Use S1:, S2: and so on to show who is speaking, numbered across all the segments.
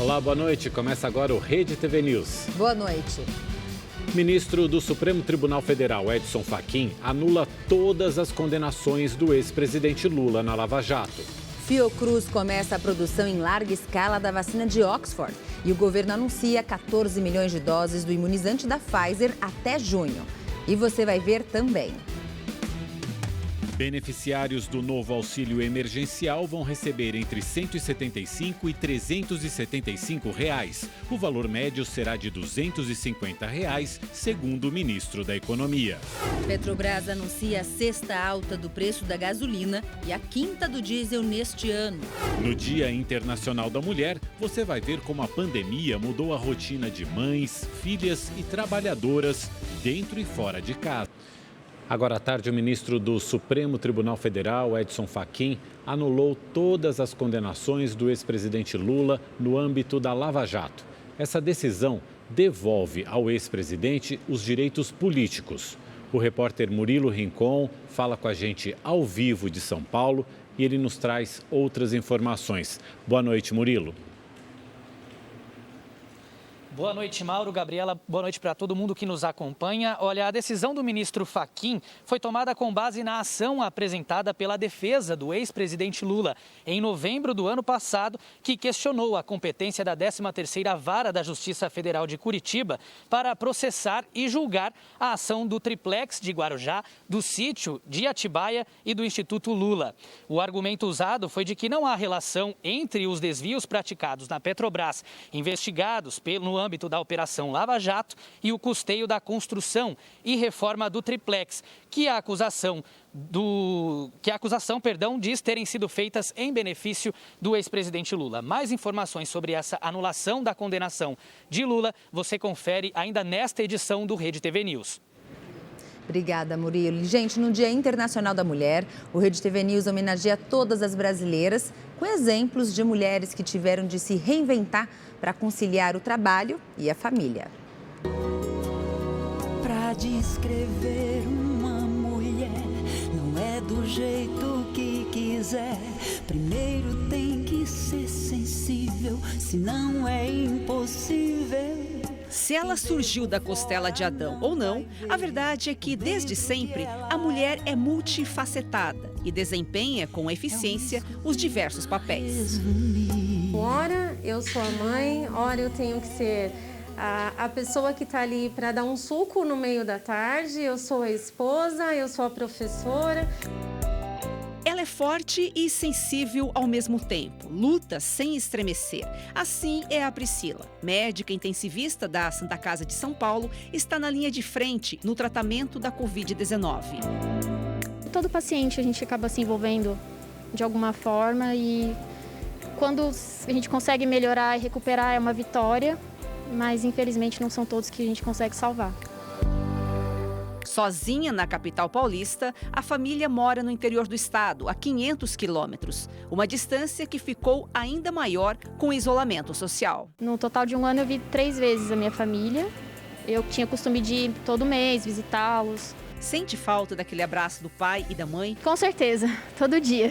S1: Olá, boa noite. Começa agora o Rede TV News.
S2: Boa noite.
S1: Ministro do Supremo Tribunal Federal, Edson Fachin, anula todas as condenações do ex-presidente Lula na Lava Jato.
S2: Fiocruz começa a produção em larga escala da vacina de Oxford e o governo anuncia 14 milhões de doses do imunizante da Pfizer até junho. E você vai ver também.
S1: Beneficiários do novo auxílio emergencial vão receber entre R$ 175 e R$ 375. O valor médio será de R$ 250, segundo o ministro da Economia.
S3: Petrobras anuncia a sexta alta do preço da gasolina e a quinta do diesel neste ano.
S1: No Dia Internacional da Mulher, você vai ver como a pandemia mudou a rotina de mães, filhas e trabalhadoras dentro e fora de casa. Agora à tarde, o ministro do Supremo Tribunal Federal, Edson Fachin, anulou todas as condenações do ex-presidente Lula no âmbito da Lava Jato. Essa decisão devolve ao ex-presidente os direitos políticos. O repórter Murilo Rincon fala com a gente ao vivo de São Paulo e ele nos traz outras informações. Boa noite, Murilo.
S4: Boa noite, Mauro, Gabriela. Boa noite para todo mundo que nos acompanha. Olha, a decisão do ministro Fachin foi tomada com base na ação apresentada pela defesa do ex-presidente Lula em novembro do ano passado, que questionou a competência da 13ª Vara da Justiça Federal de Curitiba para processar e julgar a ação do Triplex de Guarujá, do Sítio de Atibaia e do Instituto Lula. O argumento usado foi de que não há relação entre os desvios praticados na Petrobras, investigados no âmbito da Operação Lava Jato, e o custeio da construção e reforma do Triplex, que a acusação diz terem sido feitas em benefício do ex-presidente Lula. Mais informações sobre essa anulação da condenação de Lula você confere ainda nesta edição do Rede TV News.
S2: Obrigada, Murilo. Gente, no Dia Internacional da Mulher, o Rede TV News homenageia todas as brasileiras com exemplos de mulheres que tiveram de se reinventar para conciliar o trabalho e a família.
S5: Para descrever uma mulher, não é do jeito que quiser. Primeiro tem que ser sensível, senão é impossível.
S6: Se ela surgiu da costela de Adão ou não, a verdade é que, desde sempre, a mulher é multifacetada e desempenha com eficiência os diversos papéis.
S7: Ora eu sou a mãe, ora eu tenho que ser a pessoa que está ali para dar um suco no meio da tarde, eu sou a esposa, eu sou a professora.
S6: Ela é forte e sensível ao mesmo tempo, luta sem estremecer. Assim é a Priscila, médica intensivista da Santa Casa de São Paulo, está na linha de frente no tratamento da Covid-19.
S8: Todo paciente a gente acaba se envolvendo de alguma forma e quando a gente consegue melhorar e recuperar é uma vitória, mas infelizmente não são todos que a gente consegue salvar.
S6: Sozinha na capital paulista, a família mora no interior do estado, a 500 quilômetros. Uma distância que ficou ainda maior com o isolamento social.
S8: No total de um ano eu vi 3 vezes a minha família. Eu tinha costume de ir todo mês visitá-los.
S6: Sente falta daquele abraço do pai e da mãe?
S8: Com certeza, todo dia.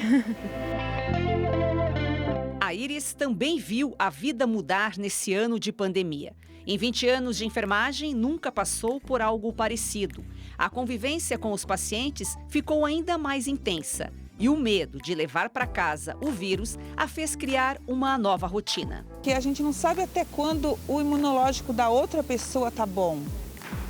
S6: A Iris também viu a vida mudar nesse ano de pandemia. Em 20 anos de enfermagem, nunca passou por algo parecido. A convivência com os pacientes ficou ainda mais intensa. E o medo de levar para casa o vírus a fez criar uma nova rotina.
S9: Que a gente não sabe até quando o imunológico da outra pessoa está bom,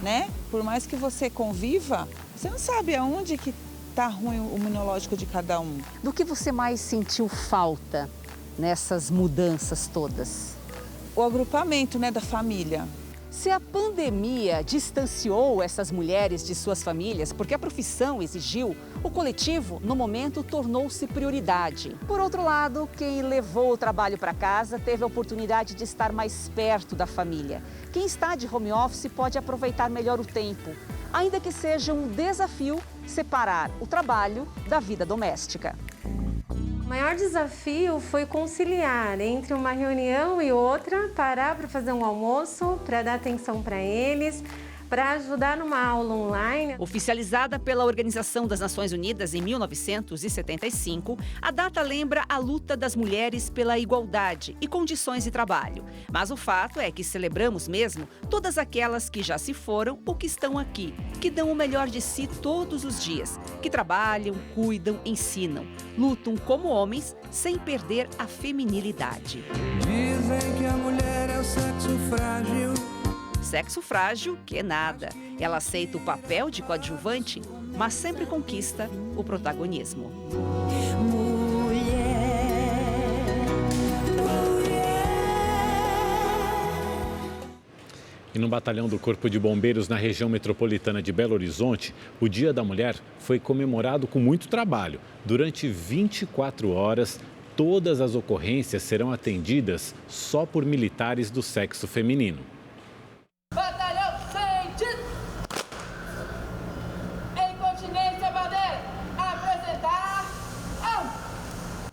S9: né? Por mais que você conviva, você não sabe aonde que está ruim o imunológico de cada um.
S6: Do que você mais sentiu falta nessas mudanças todas?
S9: O agrupamento, né, da família.
S6: Se a pandemia distanciou essas mulheres de suas famílias porque a profissão exigiu, o coletivo, no momento, tornou-se prioridade. Por outro lado, quem levou o trabalho para casa teve a oportunidade de estar mais perto da família. Quem está de home office pode aproveitar melhor o tempo, ainda que seja um desafio separar o trabalho da vida doméstica.
S7: O maior desafio foi conciliar entre uma reunião e outra, parar para fazer um almoço, para dar atenção para eles, para ajudar numa aula online.
S6: Oficializada pela Organização das Nações Unidas em 1975, a data lembra a luta das mulheres pela igualdade e condições de trabalho. Mas o fato é que celebramos mesmo todas aquelas que já se foram ou que estão aqui, que dão o melhor de si todos os dias, que trabalham, cuidam, ensinam, lutam como homens sem perder a feminilidade.
S10: Dizem que a mulher é o sexo frágil.
S6: Sexo frágil, que é nada. Ela aceita o papel de coadjuvante, mas sempre conquista o protagonismo.
S1: E no batalhão do Corpo de Bombeiros na região metropolitana de Belo Horizonte, o Dia da Mulher foi comemorado com muito trabalho. Durante 24 horas, todas as ocorrências serão atendidas só por militares do sexo feminino.
S11: Batalhão sentido! Em continência, bandeira, apresentar!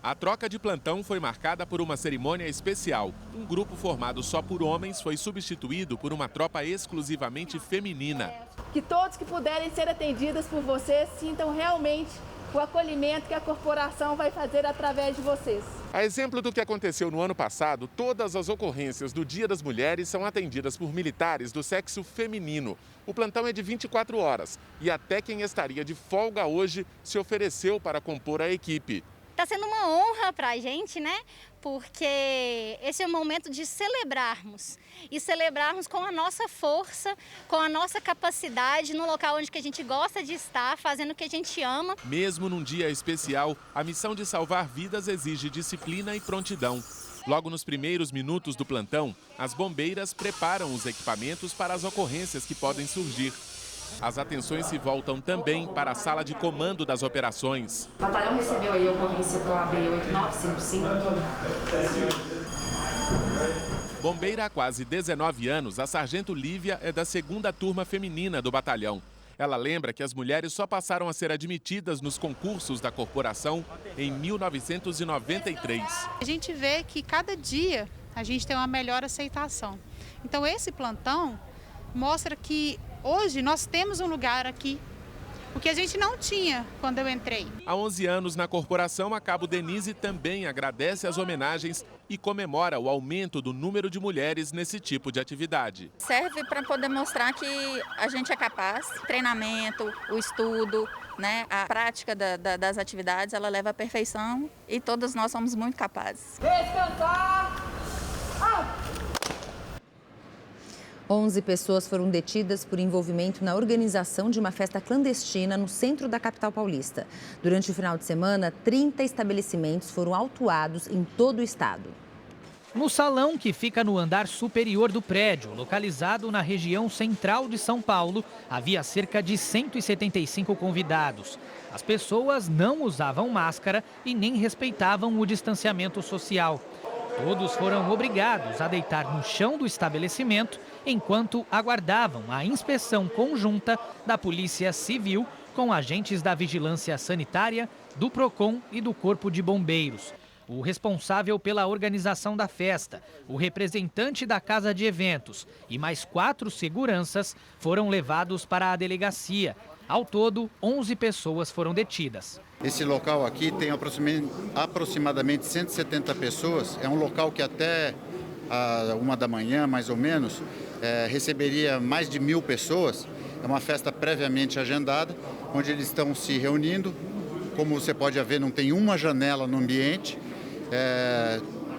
S12: A troca de plantão foi marcada por uma cerimônia especial. Um grupo formado só por homens foi substituído por uma tropa exclusivamente feminina.
S13: Que todos que puderem ser atendidas por vocês sintam realmente o acolhimento que a corporação vai fazer através de vocês.
S12: A exemplo do que aconteceu no ano passado, todas as ocorrências do Dia das Mulheres são atendidas por militares do sexo feminino. O plantão é de 24 horas e até quem estaria de folga hoje se ofereceu para compor a equipe.
S14: Está sendo uma honra para a gente, né? Porque esse é o momento de celebrarmos. E celebrarmos com a nossa força, com a nossa capacidade, no local onde que a gente gosta de estar, fazendo o que a gente ama.
S12: Mesmo num dia especial, a missão de salvar vidas exige disciplina e prontidão. Logo nos primeiros minutos do plantão, as bombeiras preparam os equipamentos para as ocorrências que podem surgir. As atenções se voltam também para a sala de comando das operações.
S15: O batalhão recebeu aí a ocorrência do AB 8955.
S12: Bombeira há quase 19 anos, a sargento Lívia é da 2ª turma feminina do batalhão. Ela lembra que as mulheres só passaram a ser admitidas nos concursos da corporação em 1993.
S16: A gente vê que cada dia a gente tem uma melhor aceitação. Então esse plantão mostra que hoje nós temos um lugar aqui, o que a gente não tinha quando eu entrei.
S12: Há 11 anos na corporação, a Cabo Denise também agradece as homenagens e comemora o aumento do número de mulheres nesse tipo de atividade.
S17: Serve para poder mostrar que a gente é capaz. Treinamento, o estudo, né, a prática das atividades, ela leva à perfeição e todos nós somos muito capazes.
S11: Descansar!
S2: 11 pessoas foram detidas por envolvimento na organização de uma festa clandestina no centro da capital paulista. Durante o final de semana, 30 estabelecimentos foram autuados em todo o estado.
S4: No salão que fica no andar superior do prédio, localizado na região central de São Paulo, havia cerca de 175 convidados. As pessoas não usavam máscara e nem respeitavam o distanciamento social. Todos foram obrigados a deitar no chão do estabelecimento enquanto aguardavam a inspeção conjunta da Polícia Civil com agentes da Vigilância Sanitária, do PROCON e do Corpo de Bombeiros. O responsável pela organização da festa, o representante da casa de eventos e mais 4 seguranças foram levados para a delegacia. Ao todo, 11 pessoas foram detidas.
S18: Esse local aqui tem aproximadamente 170 pessoas. É um local que até 1 da manhã, mais ou menos, receberia mais de 1.000 pessoas. É uma festa previamente agendada, onde eles estão se reunindo. Como você pode ver, não tem uma janela no ambiente.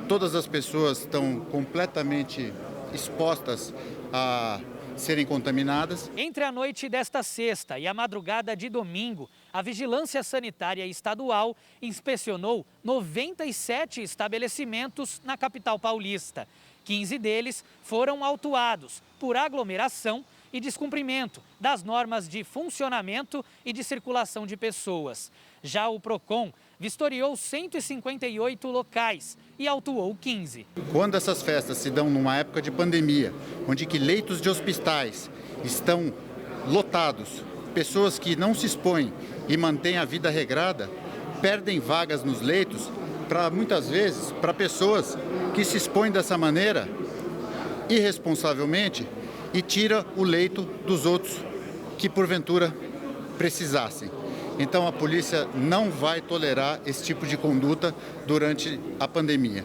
S18: Todas as pessoas estão completamente expostas a serem contaminadas.
S4: Entre a noite desta sexta e a madrugada de domingo, a Vigilância Sanitária Estadual inspecionou 97 estabelecimentos na capital paulista. 15 deles foram autuados por aglomeração e descumprimento das normas de funcionamento e de circulação de pessoas. Já o PROCON vistoriou 158 locais e autuou 15.
S18: Quando essas festas se dão numa época de pandemia, onde que leitos de hospitais estão lotados, pessoas que não se expõem e mantêm a vida regrada, perdem vagas nos leitos, muitas vezes, para pessoas que se expõem dessa maneira, irresponsavelmente, e tira o leito dos outros que porventura precisassem. Então a polícia não vai tolerar esse tipo de conduta durante a pandemia.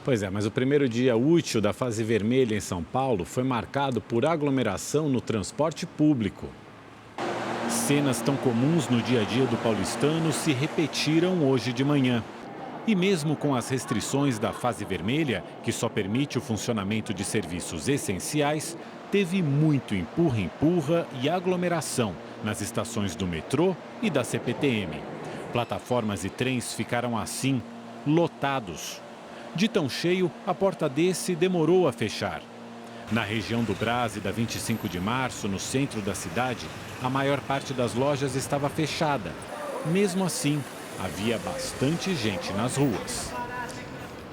S1: Pois é, mas o primeiro dia útil da fase vermelha em São Paulo foi marcado por aglomeração no transporte público. Cenas tão comuns no dia a dia do paulistano se repetiram hoje de manhã. E mesmo com as restrições da fase vermelha, que só permite o funcionamento de serviços essenciais, teve muito empurra-empurra e aglomeração nas estações do metrô e da CPTM. Plataformas e trens ficaram assim, lotados. De tão cheio, a porta desse demorou a fechar. Na região do Brás e da 25 de março, no centro da cidade, a maior parte das lojas estava fechada. Mesmo assim, havia bastante gente nas ruas.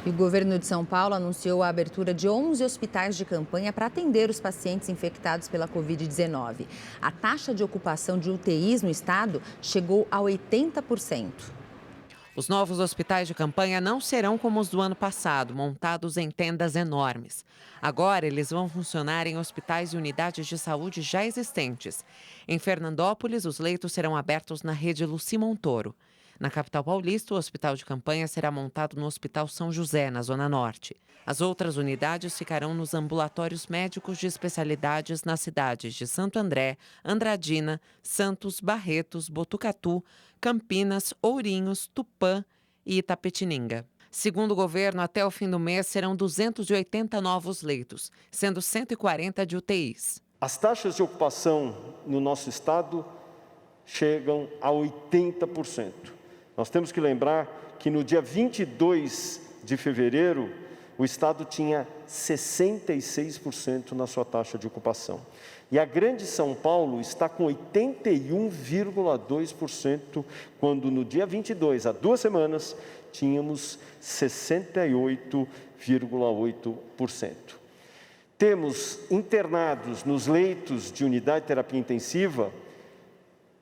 S2: E o governo de São Paulo anunciou a abertura de 11 hospitais de campanha para atender os pacientes infectados pela Covid-19. A taxa de ocupação de UTIs no estado chegou a 80%.
S19: Os novos hospitais de campanha não serão como os do ano passado, montados em tendas enormes. Agora, eles vão funcionar em hospitais e unidades de saúde já existentes. Em Fernandópolis, os leitos serão abertos na rede Luci Montoro. Na capital paulista, o hospital de campanha será montado no Hospital São José, na Zona Norte. As outras unidades ficarão nos ambulatórios médicos de especialidades nas cidades de Santo André, Andradina, Santos, Barretos, Botucatu, Campinas, Ourinhos, Tupã e Itapetininga. Segundo o governo, até o fim do mês serão 280 novos leitos, sendo 140 de UTIs.
S20: As taxas de ocupação no nosso estado chegam a 80%. Nós temos que lembrar que no dia 22 de fevereiro, o estado tinha 66% na sua taxa de ocupação. E a Grande São Paulo está com 81,2%, quando no dia 22, há 2 semanas, tínhamos 68,8%. Temos internados nos leitos de unidade de terapia intensiva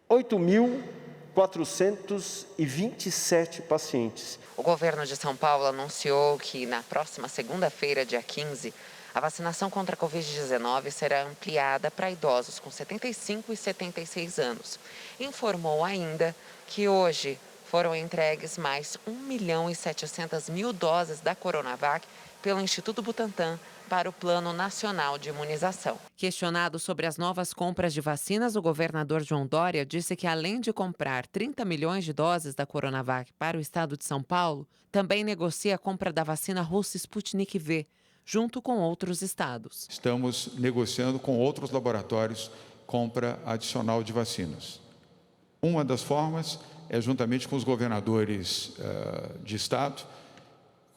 S20: 8.427 pacientes.
S19: O governo de São Paulo anunciou que na próxima segunda-feira, dia 15, a vacinação contra a Covid-19 será ampliada para idosos com 75 e 76 anos. Informou ainda que hoje foram entregues mais 1.700.000 doses da Coronavac pelo Instituto Butantan para o Plano Nacional de Imunização. Questionado sobre as novas compras de vacinas, o governador João Dória disse que, além de comprar 30 milhões de doses da Coronavac para o estado de São Paulo, também negocia a compra da vacina russa Sputnik V, junto com outros estados.
S21: Estamos negociando com outros laboratórios compra adicional de vacinas. Uma das formas é juntamente com os governadores de estado,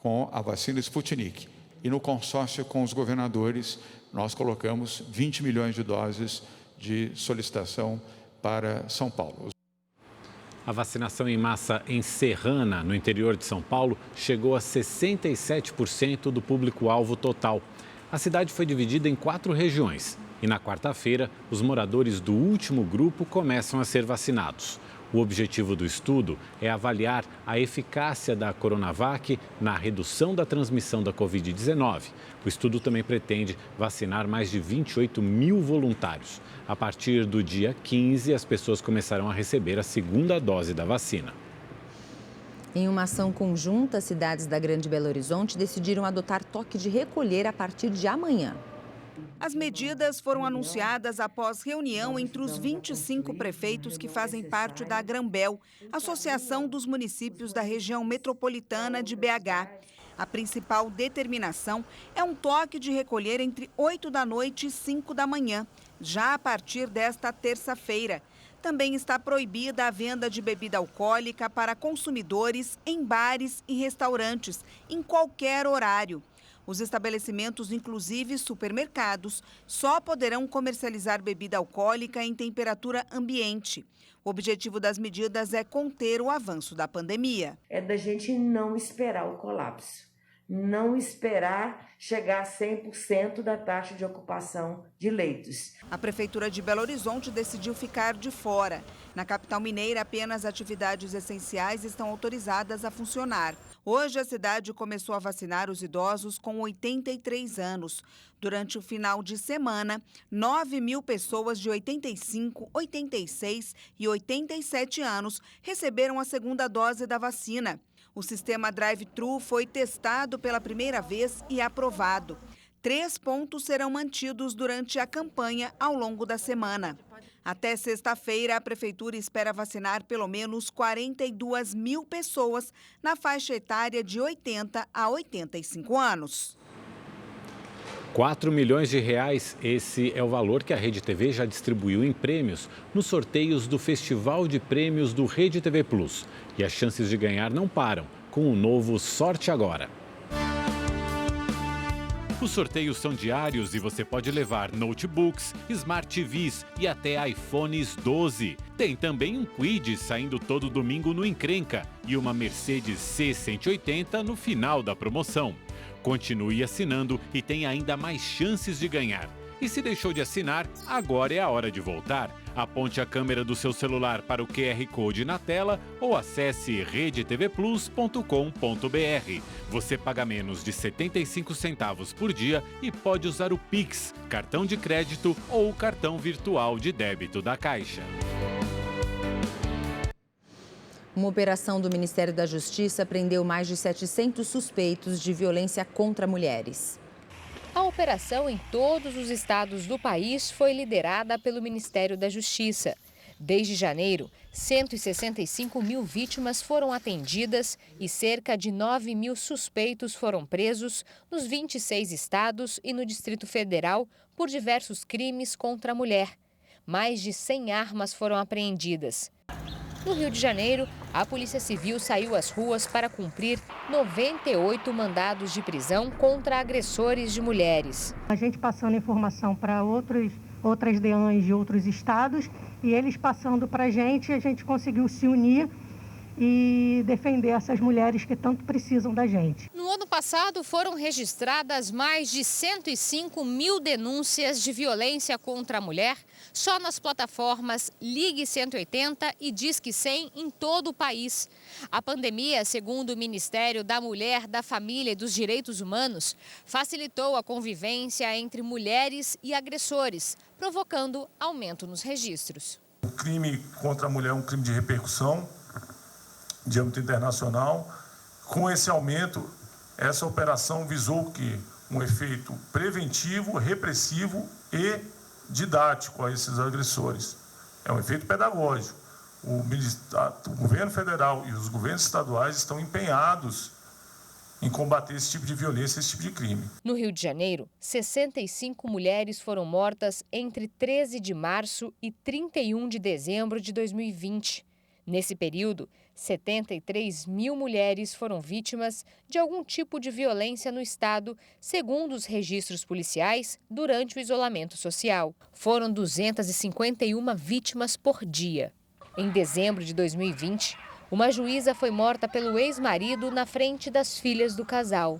S21: com a vacina Sputnik. E no consórcio com os governadores, nós colocamos 20 milhões de doses de solicitação para São Paulo.
S1: A vacinação em massa em Serrana, no interior de São Paulo, chegou a 67% do público-alvo total. A cidade foi dividida em 4 regiões e na quarta-feira, os moradores do último grupo começam a ser vacinados. O objetivo do estudo é avaliar a eficácia da Coronavac na redução da transmissão da Covid-19. O estudo também pretende vacinar mais de 28 mil voluntários. A partir do dia 15, as pessoas começarão a receber a segunda dose da vacina.
S2: Em uma ação conjunta, as cidades da Grande Belo Horizonte decidiram adotar toque de recolher a partir de amanhã.
S22: As medidas foram anunciadas após reunião entre os 25 prefeitos que fazem parte da Agrambel, Associação dos Municípios da Região Metropolitana de BH. A principal determinação é um toque de recolher entre 8 da noite e 5 da manhã, já a partir desta terça-feira. Também está proibida a venda de bebida alcoólica para consumidores em bares e restaurantes, em qualquer horário. Os estabelecimentos, inclusive supermercados, só poderão comercializar bebida alcoólica em temperatura ambiente. O objetivo das medidas é conter o avanço da pandemia.
S23: É da gente não esperar o colapso, não esperar chegar a 100% da taxa de ocupação de leitos.
S22: A Prefeitura de Belo Horizonte decidiu ficar de fora. Na capital mineira, apenas atividades essenciais estão autorizadas a funcionar. Hoje, a cidade começou a vacinar os idosos com 83 anos. Durante o final de semana, 9.000 pessoas de 85, 86 e 87 anos receberam a segunda dose da vacina. O sistema drive-thru foi testado pela primeira vez e aprovado. 3 pontos serão mantidos durante a campanha ao longo da semana. Até sexta-feira, a Prefeitura espera vacinar pelo menos 42.000 pessoas na faixa etária de 80 a 85 anos.
S1: 4 milhões de reais, esse é o valor que a Rede TV já distribuiu em prêmios nos sorteios do Festival de Prêmios do Rede TV Plus. E as chances de ganhar não param, com o novo Sorte Agora. Os sorteios são diários e você pode levar notebooks, Smart TVs e até iPhones 12. Tem também um Kwid saindo todo domingo no Encrenca e uma Mercedes C180 no final da promoção. Continue assinando e tem ainda mais chances de ganhar. E se deixou de assinar, agora é a hora de voltar. Aponte a câmera do seu celular para o QR Code na tela ou acesse redetvplus.com.br. Você paga menos de 75 centavos por dia e pode usar o Pix, cartão de crédito ou o cartão virtual de débito da Caixa.
S2: Uma operação do Ministério da Justiça prendeu mais de 700 suspeitos de violência contra mulheres.
S3: A operação em todos os estados do país foi liderada pelo Ministério da Justiça. Desde janeiro, 165 mil vítimas foram atendidas e cerca de 9 mil suspeitos foram presos nos 26 estados e no Distrito Federal por diversos crimes contra a mulher. Mais de 100 armas foram apreendidas. No Rio de Janeiro, a Polícia Civil saiu às ruas para cumprir 98 mandados de prisão contra agressores de mulheres.
S5: A gente passando informação para outras DEANs de outros estados e eles passando para a gente conseguiu se unir e defender essas mulheres que tanto precisam da gente.
S3: No ano passado, foram registradas mais de 105 mil denúncias de violência contra a mulher só nas plataformas Ligue 180 e Disque 100 em todo o país. A pandemia, segundo o Ministério da Mulher, da Família e dos Direitos Humanos, facilitou a convivência entre mulheres e agressores, provocando aumento nos registros.
S8: O crime contra a mulher é um crime de repercussão de âmbito internacional. Com esse aumento, essa operação visou um efeito preventivo, repressivo e didático a esses agressores. É um efeito pedagógico. O governo federal e os governos estaduais estão empenhados em combater esse tipo de violência, esse tipo de crime.
S3: No Rio de Janeiro, 65 mulheres foram mortas entre 13 de março e 31 de dezembro de 2020. Nesse período, 73 mil mulheres foram vítimas de algum tipo de violência no estado, segundo os registros policiais, durante o isolamento social. Foram 251 vítimas por dia. Em dezembro de 2020, uma juíza foi morta pelo ex-marido na frente das filhas do casal.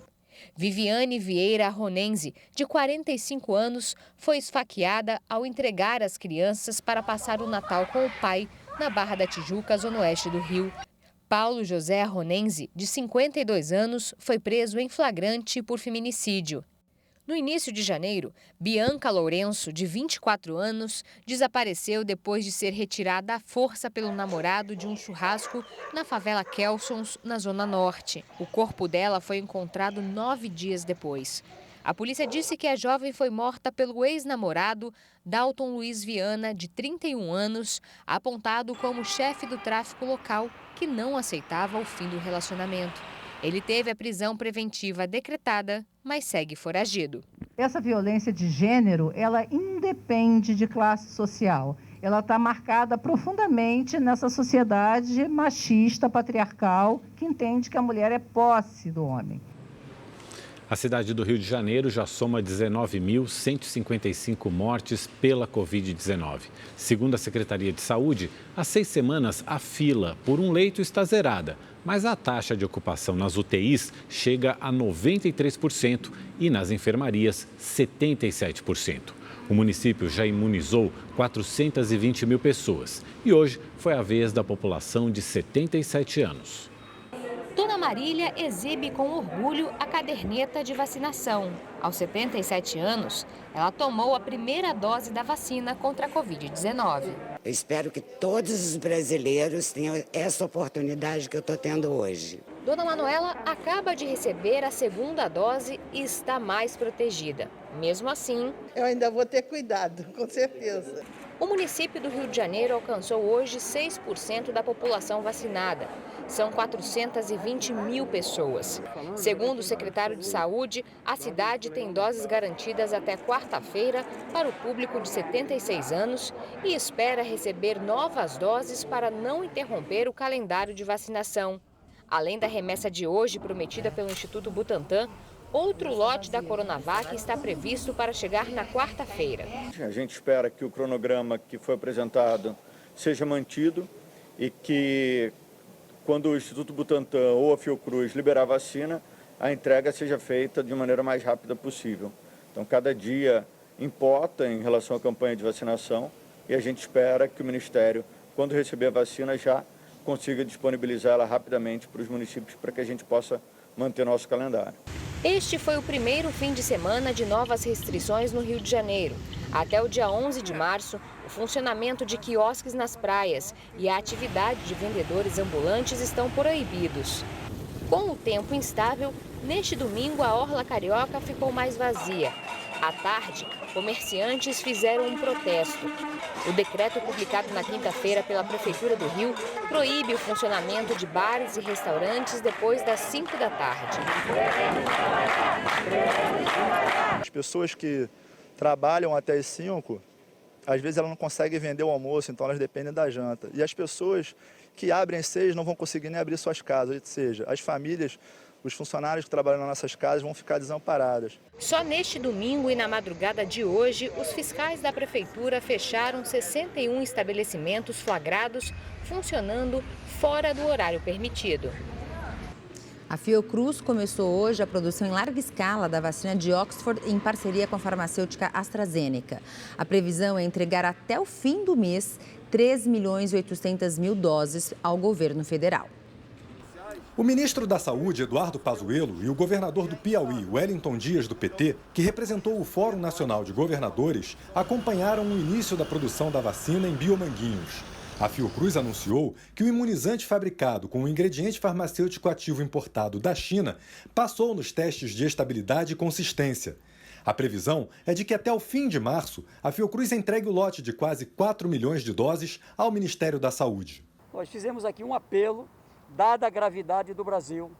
S3: Viviane Vieira Ronense, de 45 anos, foi esfaqueada ao entregar as crianças para passar o Natal com o pai na Barra da Tijuca, zona oeste do Rio. Paulo José Ronense, de 52 anos, foi preso em flagrante por feminicídio. No início de janeiro, Bianca Lourenço, de 24 anos, desapareceu depois de ser retirada à força pelo namorado de um churrasco na favela Kelsons, na Zona Norte. O corpo dela foi encontrado 9 dias depois. A polícia disse que a jovem foi morta pelo ex-namorado Dalton Luiz Viana, de 31 anos, apontado como chefe do tráfico local, que não aceitava o fim do relacionamento. Ele teve a prisão preventiva decretada, mas segue foragido.
S5: Essa violência de gênero, ela independe de classe social. Ela está marcada profundamente nessa sociedade machista, patriarcal, que entende que a mulher é posse do homem.
S1: A cidade do Rio de Janeiro já soma 19.155 mortes pela Covid-19. Segundo a Secretaria de Saúde, há 6 semanas a fila por um leito está zerada, mas a taxa de ocupação nas UTIs chega a 93% e nas enfermarias 77%. O município já imunizou 420 mil pessoas e hoje foi a vez da população de 77 anos.
S3: Dona Marília exibe com orgulho a caderneta de vacinação. Aos 77 anos, ela tomou a primeira dose da vacina contra a Covid-19.
S7: Eu espero que todos os brasileiros tenham essa oportunidade que eu estou tendo hoje.
S3: Dona Manuela acaba de receber a segunda dose e está mais protegida. Mesmo assim,
S9: eu ainda vou ter cuidado, com certeza.
S3: O município do Rio de Janeiro alcançou hoje 6% da população vacinada. São 420 mil pessoas. Segundo o secretário de Saúde, a cidade tem doses garantidas até quarta-feira para o público de 76 anos e espera receber novas doses para não interromper o calendário de vacinação. Além da remessa de hoje prometida pelo Instituto Butantan, outro lote da Coronavac está previsto para chegar na quarta-feira.
S10: A gente espera que o cronograma que foi apresentado seja mantido e que, quando o Instituto Butantan ou a Fiocruz liberar a vacina, a entrega seja feita de maneira mais rápida possível. Então, cada dia importa em relação à campanha de vacinação e a gente espera que o Ministério, quando receber a vacina, já consiga disponibilizá-la rapidamente para os municípios para que a gente possa manter nosso calendário.
S3: Este foi o primeiro fim de semana de novas restrições no Rio de Janeiro. Até o dia 11 de março, o funcionamento de quiosques nas praias e a atividade de vendedores ambulantes estão proibidos. Com o tempo instável, neste domingo a orla carioca ficou mais vazia. À tarde, comerciantes fizeram um protesto. O decreto publicado na quinta-feira pela Prefeitura do Rio proíbe o funcionamento de bares e restaurantes depois das 5 da tarde.
S24: As pessoas que trabalham até as 5, às vezes elas não conseguem vender o almoço, então elas dependem da janta. E as pessoas que abrem às 6 não vão conseguir nem abrir suas casas, ou seja, as famílias, os funcionários que trabalham nas nossas casas vão ficar desamparadas.
S3: Só neste domingo e na madrugada de hoje, os fiscais da Prefeitura fecharam 61 estabelecimentos flagrados funcionando fora do horário permitido.
S2: A Fiocruz começou hoje a produção em larga escala da vacina de Oxford em parceria com a farmacêutica AstraZeneca. A previsão é entregar até o fim do mês 3.800.000 doses ao governo federal.
S25: O ministro da Saúde, Eduardo Pazuello, e o governador do Piauí, Wellington Dias, do PT, que representou o Fórum Nacional de Governadores, acompanharam o início da produção da vacina em Biomanguinhos. A Fiocruz anunciou que o imunizante fabricado com o ingrediente farmacêutico ativo importado da China passou nos testes de estabilidade e consistência. A previsão é de que até o fim de março, a Fiocruz entregue o lote de quase 4 milhões de doses ao Ministério da Saúde.
S26: Nós fizemos aqui um apelo, dada a gravidade do Brasil,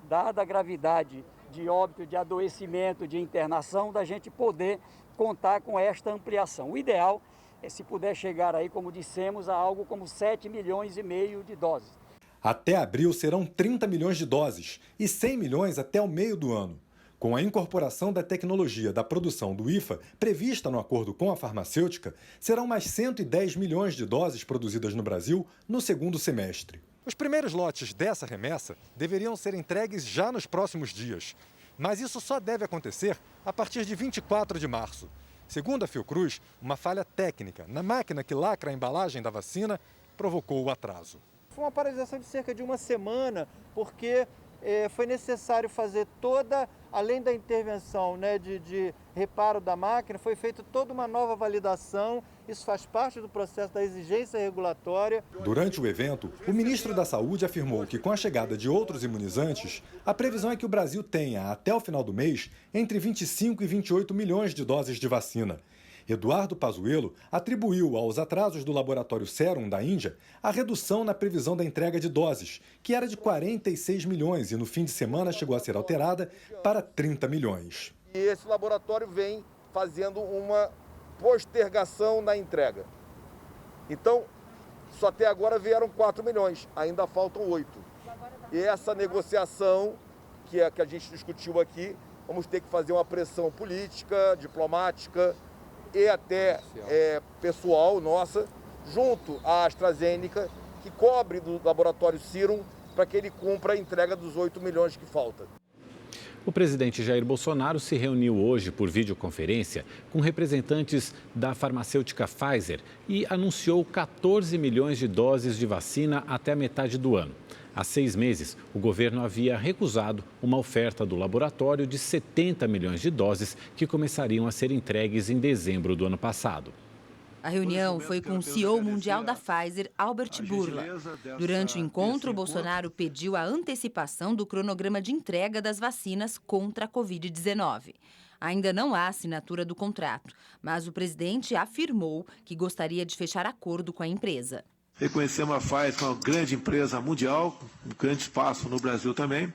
S26: dada a gravidade de óbito, de adoecimento, de internação, da gente poder contar com esta ampliação. O ideal é se puder chegar aí, como dissemos, a algo como 7,5 milhões de doses.
S25: Até abril serão 30 milhões de doses e 100 milhões até o meio do ano. Com a incorporação da tecnologia da produção do IFA, prevista no acordo com a farmacêutica, serão mais 110 milhões de doses produzidas no Brasil no segundo semestre. Os primeiros lotes dessa remessa deveriam ser entregues já nos próximos dias. Mas isso só deve acontecer a partir de 24 de março. Segundo a Fiocruz, uma falha técnica na máquina que lacra a embalagem da vacina provocou o atraso.
S26: Foi uma paralisação de cerca de uma semana, porque foi necessário fazer toda, além da intervenção de reparo da máquina, foi feita toda uma nova validação. Isso faz parte do processo da exigência regulatória.
S25: Durante o evento, o ministro da Saúde afirmou que com a chegada de outros imunizantes, a previsão é que o Brasil tenha, até o final do mês, entre 25 e 28 milhões de doses de vacina. Eduardo Pazuello atribuiu aos atrasos do laboratório Serum da Índia a redução na previsão da entrega de doses, que era de 46 milhões e no fim de semana chegou a ser alterada para 30 milhões.
S27: E esse laboratório vem fazendo uma postergação na entrega. Então, só até agora vieram 4 milhões, ainda faltam 8. E essa negociação que a gente discutiu aqui, vamos ter que fazer uma pressão política, diplomática e até pessoal nossa, junto à AstraZeneca, que cobre do laboratório Serum para que ele cumpra a entrega dos 8 milhões que faltam.
S1: O presidente Jair Bolsonaro se reuniu hoje por videoconferência com representantes da farmacêutica Pfizer e anunciou 14 milhões de doses de vacina até a metade do ano. Há 6 meses, o governo havia recusado uma oferta do laboratório de 70 milhões de doses que começariam a ser entregues em dezembro do ano passado.
S2: A reunião foi com o CEO mundial da Pfizer, Albert Bourla. Durante o encontro, Bolsonaro pediu a antecipação do cronograma de entrega das vacinas contra a Covid-19. Ainda não há assinatura do contrato, mas o presidente afirmou que gostaria de fechar acordo com a empresa.
S6: Reconhecemos a Pfizer como uma grande empresa mundial, um grande espaço no Brasil também.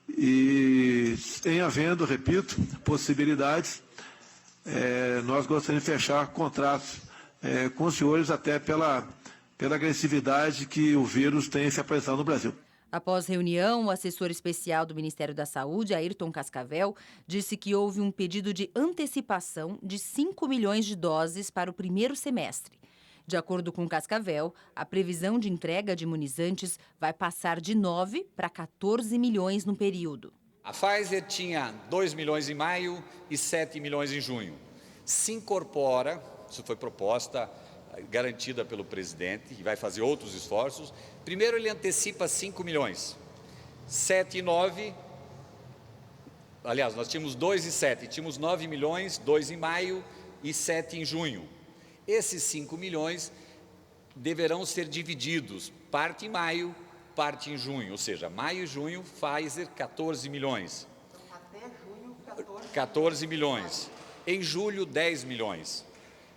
S6: E em havendo, repito, possibilidades, nós gostaríamos de fechar contratos com os senhores até pela agressividade que o vírus tem se apresentado no Brasil.
S2: Após reunião, o assessor especial do Ministério da Saúde, Ayrton Cascavel, disse que houve um pedido de antecipação de 5 milhões de doses para o primeiro semestre. De acordo com Cascavel, a previsão de entrega de imunizantes vai passar de 9 para 14 milhões no período.
S12: A Pfizer tinha 2 milhões em maio e 7 milhões em junho. Se incorpora, isso foi proposta, garantida pelo presidente, e vai fazer outros esforços. Primeiro ele antecipa 5 milhões. 7 e 9, aliás, nós tínhamos 2 e 7, tínhamos 9 milhões, 2 em maio e 7 em junho. Esses 5 milhões deverão ser divididos, parte em maio, parte em junho, ou seja, maio e junho, Pfizer, 14 milhões. Até junho, 14 milhões. Em julho, 10 milhões.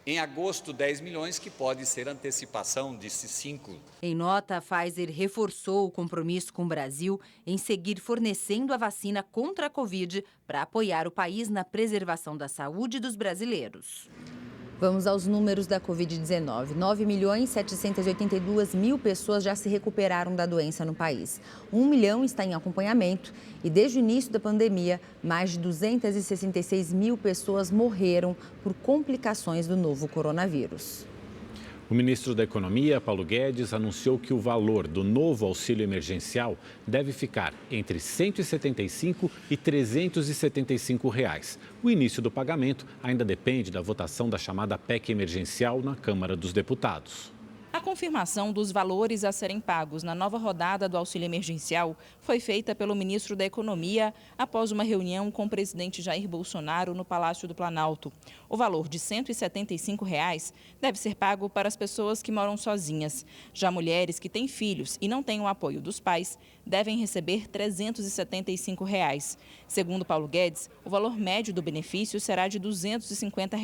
S12: Em agosto, 10 milhões, que pode ser antecipação desses 5.
S2: Em nota, a Pfizer reforçou o compromisso com o Brasil em seguir fornecendo a vacina contra a Covid para apoiar o país na preservação da saúde dos brasileiros. Vamos aos números da Covid-19. 9.782.000 pessoas já se recuperaram da doença no país. 1 milhão está em acompanhamento e, desde o início da pandemia, mais de 266.000 pessoas morreram por complicações do novo coronavírus.
S1: O ministro da Economia, Paulo Guedes, anunciou que o valor do novo auxílio emergencial deve ficar entre R$ 175 e R$ 375. O início do pagamento ainda depende da votação da chamada PEC emergencial na Câmara dos Deputados.
S13: A confirmação dos valores a serem pagos na nova rodada do auxílio emergencial foi feita pelo ministro da Economia após uma reunião com o presidente Jair Bolsonaro no Palácio do Planalto. O valor de R$ 175 deve ser pago para as pessoas que moram sozinhas. Já mulheres que têm filhos e não têm o apoio dos pais devem receber R$ 375. Segundo Paulo Guedes, o valor médio do benefício será de R$ 250.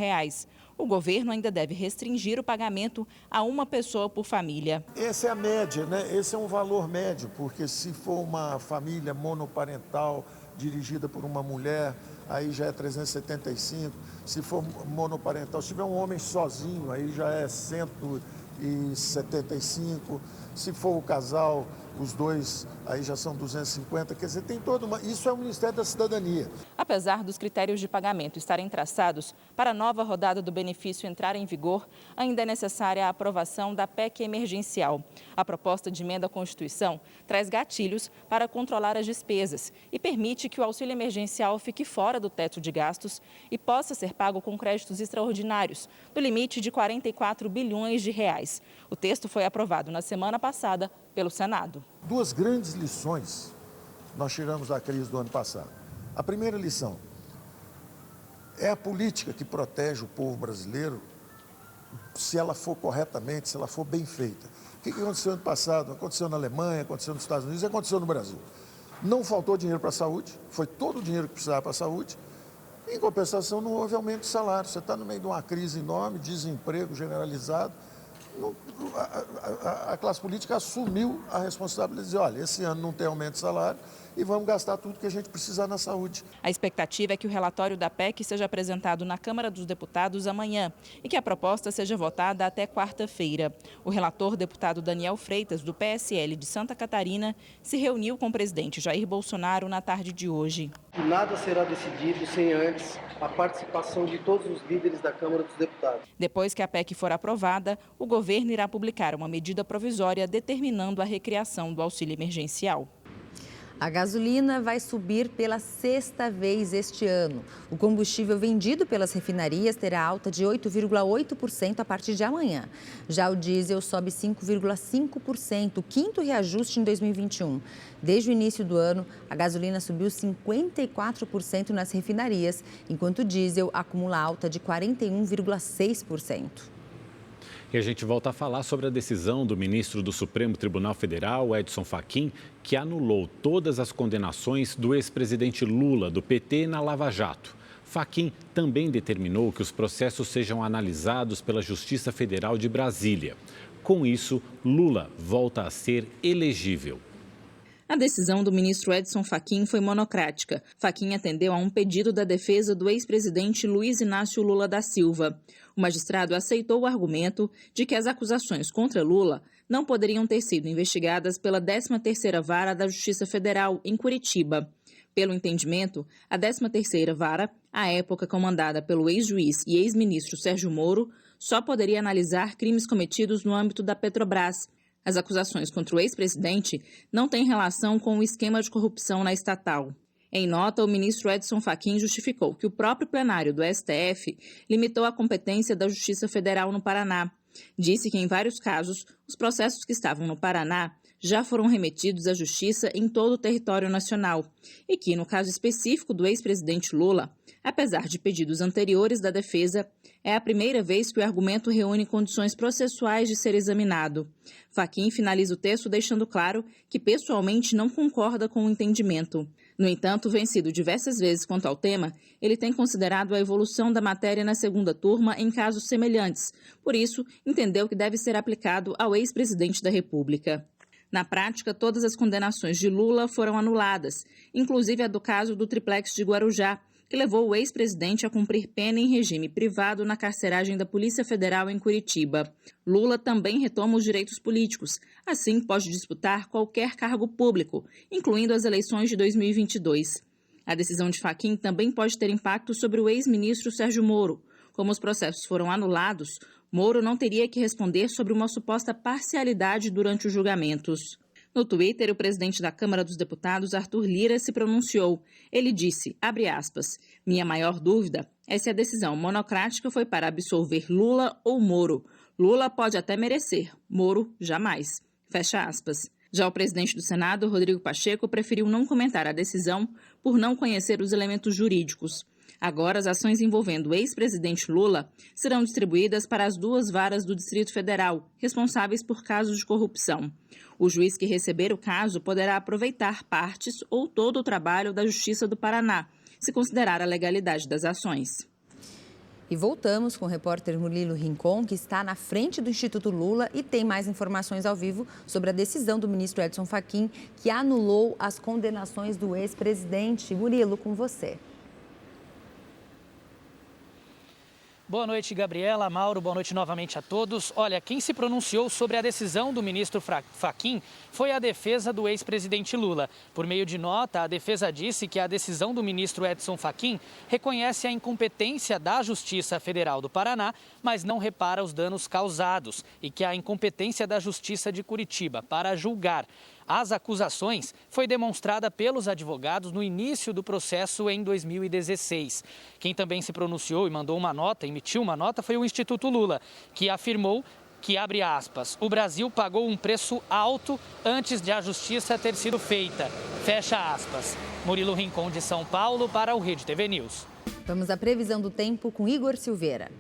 S13: O governo ainda deve restringir o pagamento a uma pessoa por família.
S6: Essa é a média, né? Esse é um valor médio, porque se for uma família monoparental dirigida por uma mulher, aí já é 375. Se for monoparental, se tiver um homem sozinho, aí já é 175. Se for o casal, os dois, aí já são 250. Quer dizer, tem toda uma... Isso é o Ministério da Cidadania.
S13: Apesar dos critérios de pagamento estarem traçados para a nova rodada do benefício entrar em vigor, ainda é necessária a aprovação da PEC emergencial. A proposta de emenda à Constituição traz gatilhos para controlar as despesas e permite que o auxílio emergencial fique fora do teto de gastos e possa ser pago com créditos extraordinários, do limite de 44 bilhões de reais. O texto foi aprovado na semana passada pelo Senado.
S6: 2 grandes lições nós tiramos da crise do ano passado. A primeira lição é a política que protege o povo brasileiro se ela for corretamente, se ela for bem feita. O que aconteceu no ano passado? Aconteceu na Alemanha, aconteceu nos Estados Unidos e aconteceu no Brasil. Não faltou dinheiro para a saúde, foi todo o dinheiro que precisava para a saúde. Em compensação, não houve aumento de salário. Você está no meio de uma crise enorme, desemprego generalizado. A classe política assumiu a responsabilidade de dizer, olha, esse ano não tem aumento de salário e vamos gastar tudo que a gente precisar na saúde.
S13: A expectativa é que o relatório da PEC seja apresentado na Câmara dos Deputados amanhã e que a proposta seja votada até quarta-feira. O relator, deputado Daniel Freitas, do PSL de Santa Catarina, se reuniu com o presidente Jair Bolsonaro na tarde de hoje.
S14: Nada será decidido sem antes a participação de todos os líderes da Câmara dos Deputados.
S13: Depois que a PEC for aprovada, o governo irá publicar uma medida provisória determinando a recriação do auxílio emergencial.
S2: A gasolina vai subir pela 6ª vez este ano. O combustível vendido pelas refinarias terá alta de 8,8% a partir de amanhã. Já o diesel sobe 5,5%, o 5º reajuste em 2021. Desde o início do ano, a gasolina subiu 54% nas refinarias, enquanto o diesel acumula alta de 41,6%.
S1: E a gente volta a falar sobre a decisão do ministro do Supremo Tribunal Federal, Edson Fachin, que anulou todas as condenações do ex-presidente Lula, do PT, na Lava Jato. Fachin também determinou que os processos sejam analisados pela Justiça Federal de Brasília. Com isso, Lula volta a ser elegível.
S13: A decisão do ministro Edson Fachin foi monocrática. Fachin atendeu a um pedido da defesa do ex-presidente Luiz Inácio Lula da Silva. O magistrado aceitou o argumento de que as acusações contra Lula não poderiam ter sido investigadas pela 13ª Vara da Justiça Federal, em Curitiba. Pelo entendimento, a 13ª Vara, à época comandada pelo ex-juiz e ex-ministro Sérgio Moro, só poderia analisar crimes cometidos no âmbito da Petrobras. As acusações contra o ex-presidente não têm relação com o esquema de corrupção na estatal. Em nota, o ministro Edson Fachin justificou que o próprio plenário do STF limitou a competência da Justiça Federal no Paraná. Disse que, em vários casos, os processos que estavam no Paraná já foram remetidos à Justiça em todo o território nacional e que, no caso específico do ex-presidente Lula, apesar de pedidos anteriores da defesa, é a primeira vez que o argumento reúne condições processuais de ser examinado. Fachin finaliza o texto deixando claro que pessoalmente não concorda com o entendimento. No entanto, vencido diversas vezes quanto ao tema, ele tem considerado a evolução da matéria na segunda turma em casos semelhantes. Por isso, entendeu que deve ser aplicado ao ex-presidente da República. Na prática, todas as condenações de Lula foram anuladas, inclusive a do caso do triplex de Guarujá, que levou o ex-presidente a cumprir pena em regime privado na carceragem da Polícia Federal em Curitiba. Lula também retoma os direitos políticos. Assim, pode disputar qualquer cargo público, incluindo as eleições de 2022. A decisão de Fachin também pode ter impacto sobre o ex-ministro Sérgio Moro. Como os processos foram anulados, Moro não teria que responder sobre uma suposta parcialidade durante os julgamentos. No Twitter, o presidente da Câmara dos Deputados, Arthur Lira, se pronunciou. Ele disse, abre aspas, minha maior dúvida é se a decisão monocrática foi para absolver Lula ou Moro. Lula pode até merecer, Moro jamais. Fecha aspas. Já o presidente do Senado, Rodrigo Pacheco, preferiu não comentar a decisão por não conhecer os elementos jurídicos. Agora, as ações envolvendo o ex-presidente Lula serão distribuídas para as 2 varas do Distrito Federal, responsáveis por casos de corrupção. O juiz que receber o caso poderá aproveitar partes ou todo o trabalho da Justiça do Paraná, se considerar a legalidade das ações.
S2: E voltamos com o repórter Murilo Rincon, que está na frente do Instituto Lula e tem mais informações ao vivo sobre a decisão do ministro Edson Fachin, que anulou as condenações do ex-presidente. Murilo, com você.
S4: Boa noite, Gabriela, Mauro, boa noite novamente a todos. Olha, quem se pronunciou sobre a decisão do ministro Fachin foi a defesa do ex-presidente Lula. Por meio de nota, a defesa disse que a decisão do ministro Edson Fachin reconhece a incompetência da Justiça Federal do Paraná, mas não repara os danos causados e que a incompetência da Justiça de Curitiba para julgar as acusações foi demonstrada pelos advogados no início do processo em 2016. Quem também se pronunciou e emitiu uma nota, foi o Instituto Lula, que afirmou que, abre aspas, o Brasil pagou um preço alto antes de a justiça ter sido feita. Fecha aspas. Murilo Rincon, de São Paulo, para o Rede TV News.
S2: Vamos à previsão do tempo com Igor Silveira.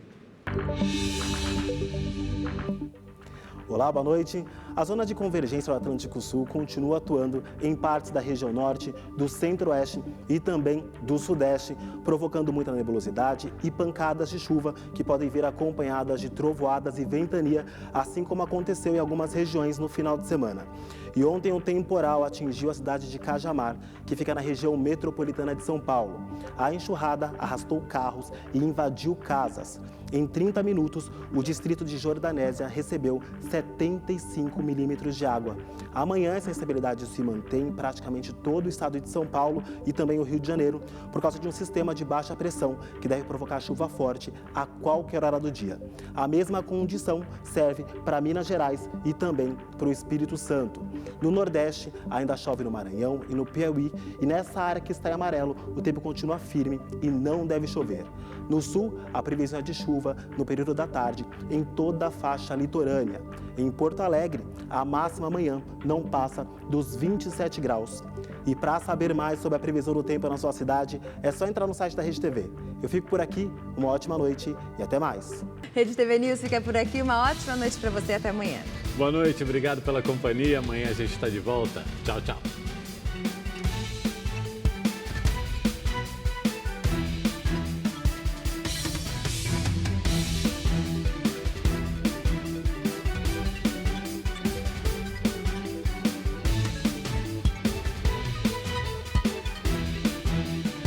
S11: Olá, boa noite. A zona de convergência do Atlântico Sul continua atuando em partes da região norte, do centro-oeste e também do sudeste, provocando muita nebulosidade e pancadas de chuva que podem vir acompanhadas de trovoadas e ventania, assim como aconteceu em algumas regiões no final de semana. E ontem um temporal atingiu a cidade de Cajamar, que fica na região metropolitana de São Paulo. A enxurrada arrastou carros e invadiu casas. Em 30 minutos, o distrito de Jordanésia recebeu 75 milímetros de água. Amanhã, essa instabilidade se mantém em praticamente todo o estado de São Paulo e também o Rio de Janeiro, por causa de um sistema de baixa pressão que deve provocar chuva forte a qualquer hora do dia. A mesma condição serve para Minas Gerais e também para o Espírito Santo. No Nordeste, ainda chove no Maranhão e no Piauí. E nessa área que está em amarelo, o tempo continua firme e não deve chover. No Sul, a previsão é de chuva no período da tarde em toda a faixa litorânea. Em Porto Alegre, a máxima amanhã não passa dos 27 graus. E para saber mais sobre a previsão do tempo na sua cidade, é só entrar no site da Rede TV. Eu fico por aqui, uma ótima noite e até mais.
S2: Rede TV News fica por aqui, uma ótima noite para você, até amanhã.
S1: Boa noite, obrigado pela companhia. Amanhã a gente está de volta. Tchau, tchau.